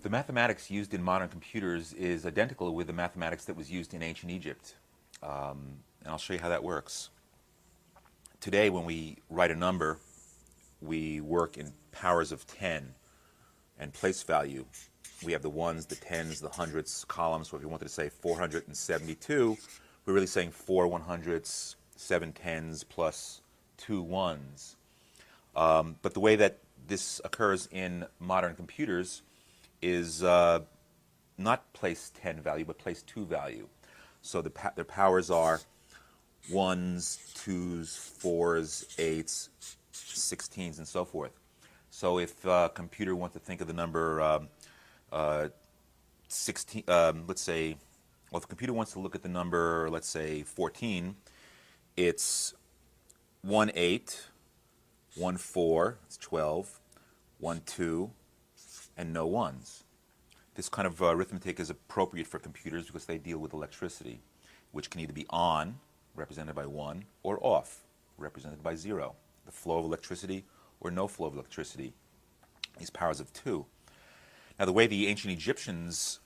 The mathematics used in modern computers is identical with the mathematics that was used in ancient Egypt. And I'll show you how that works. Today, when we write a number, we work in powers of 10 and place value. We have the ones, the tens, the hundreds columns. So if you wanted to say 472, we're really saying 4 100s, 7 tens plus 2 ones. But the way that this occurs in modern computers is not place 10 value, but place 2 value. So their powers are 1s, 2s, 4s, 8s, 16s, and so forth. So if a computer wants to think of the number 16, let's say, well, if a computer wants to look at the number, let's say 14, it's 1 8, 1 4, it's 12, 1 2, and no ones. This kind of arithmetic is appropriate for computers because they deal with electricity, which can either be on, represented by 1, or off, represented by 0. The flow of electricity or no flow of electricity, these powers of 2. Now, the way the ancient Egyptians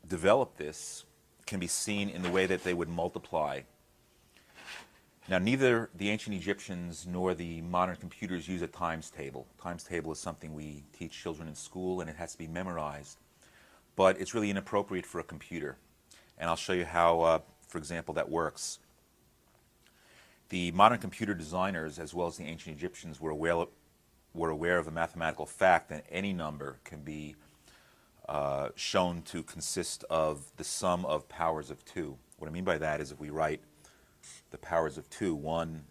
developed this can be seen in the way that they would multiply. Now, neither the ancient Egyptians nor the modern computers use a times table. Times table is something we teach children in school, and it has to be memorized. But it's really inappropriate for a computer. And I'll show you how, for example, that works. The modern computer designers, as well as the ancient Egyptians, were aware of the mathematical fact that any number can be shown to consist of the sum of powers of 2. What I mean by that is if we write the powers of 2, 1,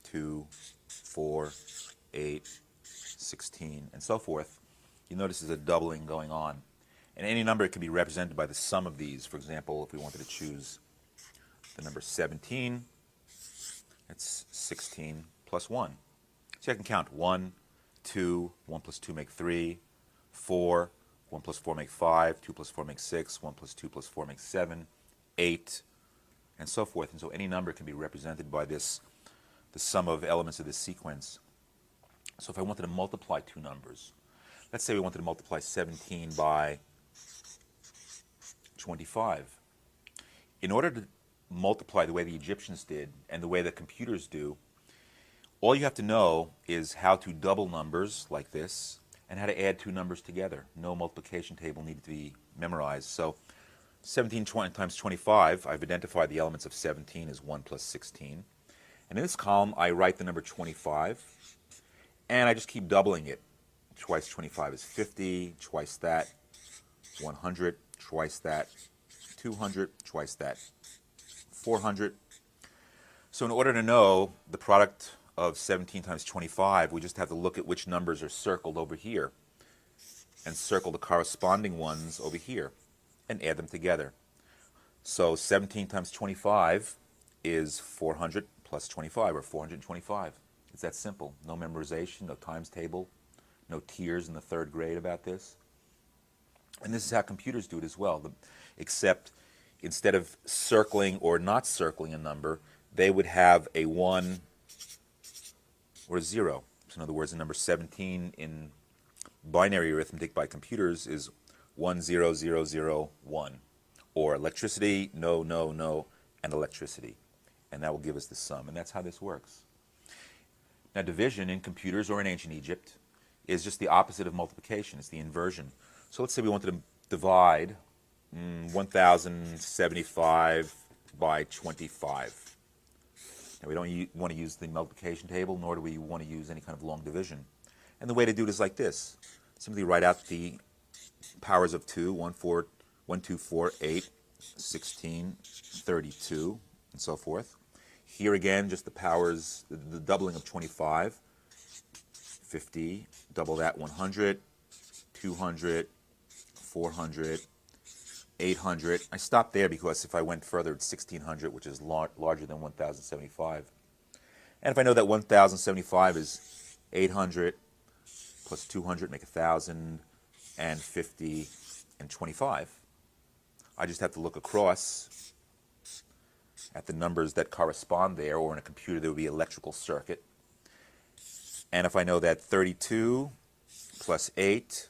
2, 4, 8, 16, and so forth, you notice there's a doubling going on. And any number can be represented by the sum of these. For example, if we wanted to choose the number 17, it's 16 plus 1. So I can count 1, 2, 1 plus 2 make 3, 4, 1 plus 4 make 5, 2 plus 4 make 6, 1 plus 2 plus 4 make 7, 8, and so forth. And so any number can be represented by this, the sum of elements of this sequence. So if I wanted to multiply two numbers, let's say we wanted to multiply 17 by 25. In order to multiply the way the Egyptians did and the way that computers do, all you have to know is how to double numbers like this and how to add two numbers together. No multiplication table needed to be memorized. So 17 times 25, I've identified the elements of 17 as 1 plus 16. And in this column, I write the number 25, and I just keep doubling it. Twice 25 is 50, twice that, 100, twice that, 200, twice that, 400. So in order to know the product of 17 times 25, we just have to look at which numbers are circled over here and circle the corresponding ones over here and add them together. So 17 times 25 is 400 plus 25, or 425. It's that simple. No memorization, no times table, no tears in the third grade about this. And this is how computers do it as well, except instead of circling or not circling a number, they would have a 1 or a 0. So in other words, the number 17 in binary arithmetic by computers is 10001. Or electricity, no, no, no, and electricity. And that will give us the sum. And that's how this works. Now, division in computers or in ancient Egypt is just the opposite of multiplication. It's the inversion. So let's say we wanted to divide 1075 by 25. Now, we don't want to use the multiplication table, nor do we want to use any kind of long division. And the way to do it is like this. Simply write out the powers of 2, 1, 2, 4, 8, 16, 32, and so forth. Here again, just the powers, the doubling of 25, 50, double that, 100, 200, 400, 800. I stopped there because if I went further, it's 1600, which is larger than 1075. And if I know that 1075 is 800 plus 200 make 1000, and 50 and 25, I just have to look across at the numbers that correspond there, or in a computer there would be an electrical circuit. And if I know that 32 plus 8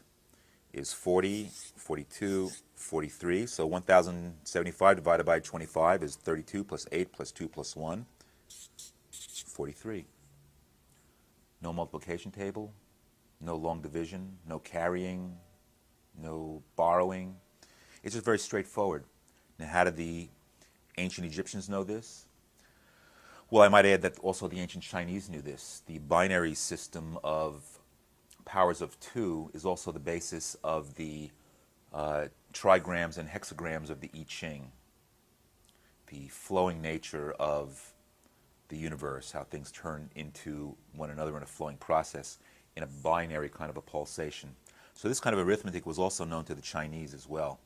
is 40, 42, 43. So 1,075 divided by 25 is 32 plus 8 plus 2 plus 1, 43. No multiplication table, no long division, no carrying, no borrowing. It's just very straightforward. Now, how did the ancient Egyptians know this? Well, I might add that also the ancient Chinese knew this. The binary system of powers of 2 is also the basis of the trigrams and hexagrams of the I Ching. The flowing nature of the universe, how things turn into one another in a flowing process in a binary kind of a pulsation. So this kind of arithmetic was also known to the Chinese as well.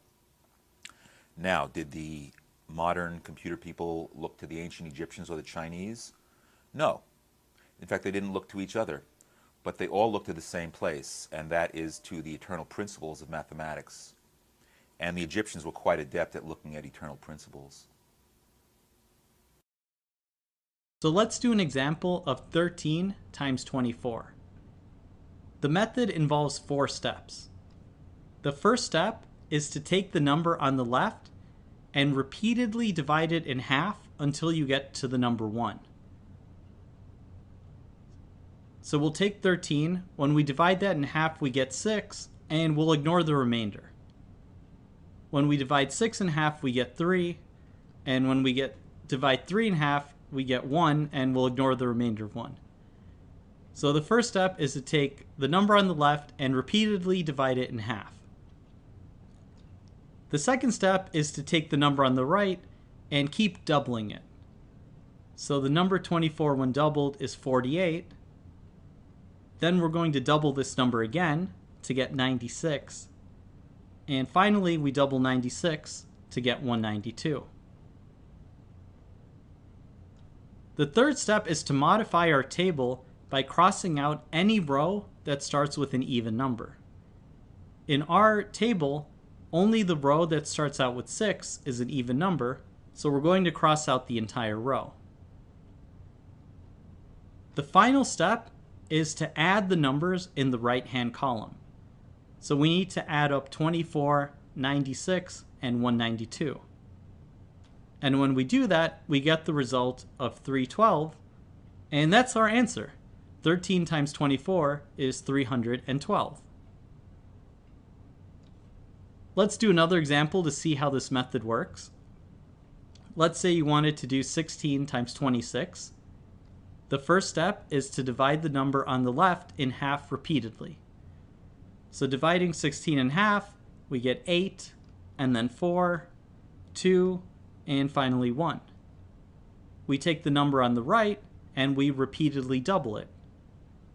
Now, did the modern computer people look to the ancient Egyptians or the Chinese? No. In fact, they didn't look to each other, but they all looked to the same place, and that is to the eternal principles of mathematics. And the Egyptians were quite adept at looking at eternal principles. So let's do an example of 13 times 24. The method involves 4 steps. The first step is to take the number on the left and repeatedly divide it in half until you get to the number 1. So we'll take 13. When we divide that in half, we get 6, and we'll ignore the remainder. When we divide 6 in half, we get 3, and when we divide 3 in half, we get 1, and we'll ignore the remainder of 1. So the first step is to take the number on the left and repeatedly divide it in half. The second step is to take the number on the right and keep doubling it. So the number 24 when doubled is 48. Then we're going to double this number again to get 96. And finally, we double 96 to get 192. The third step is to modify our table by crossing out any row that starts with an even number. In our table, only the row that starts out with 6 is an even number, so we're going to cross out the entire row. The final step is to add the numbers in the right-hand column. So we need to add up 24, 96, and 192. And when we do that, we get the result of 312, and that's our answer. 13 times 24 is 312. Let's do another example to see how this method works. Let's say you wanted to do 16 times 26. The first step is to divide the number on the left in half repeatedly. So dividing 16 in half, we get 8, and then 4, 2, and finally 1. We take the number on the right and we repeatedly double it.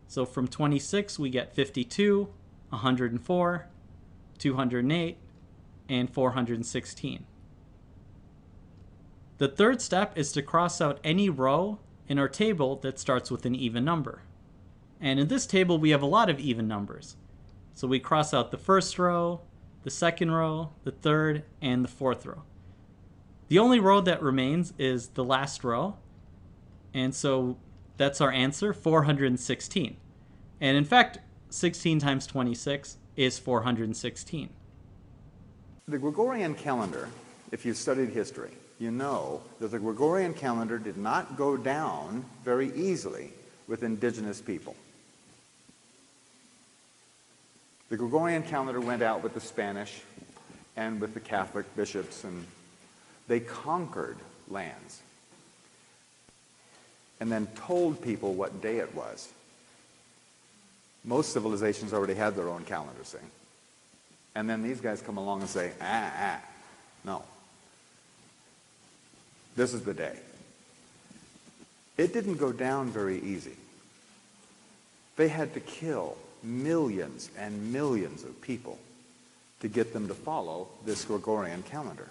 So from 26 we get 52, 104, 208, and 416. The third step is to cross out any row in our table that starts with an even number. And in this table we have a lot of even numbers. So we cross out the first row, the second row, the third, and the fourth row. The only row that remains is the last row, and so that's our answer, 416. And in fact, 16 times 26 is 416. The Gregorian calendar, if you've studied history, you know that the Gregorian calendar did not go down very easily with indigenous people. The Gregorian calendar went out with the Spanish and with the Catholic bishops, and they conquered lands and then told people what day it was. Most civilizations already had their own calendar, see? And then these guys come along and say, no. This is the day. It didn't go down very easy. They had to kill millions and millions of people to get them to follow this Gregorian calendar.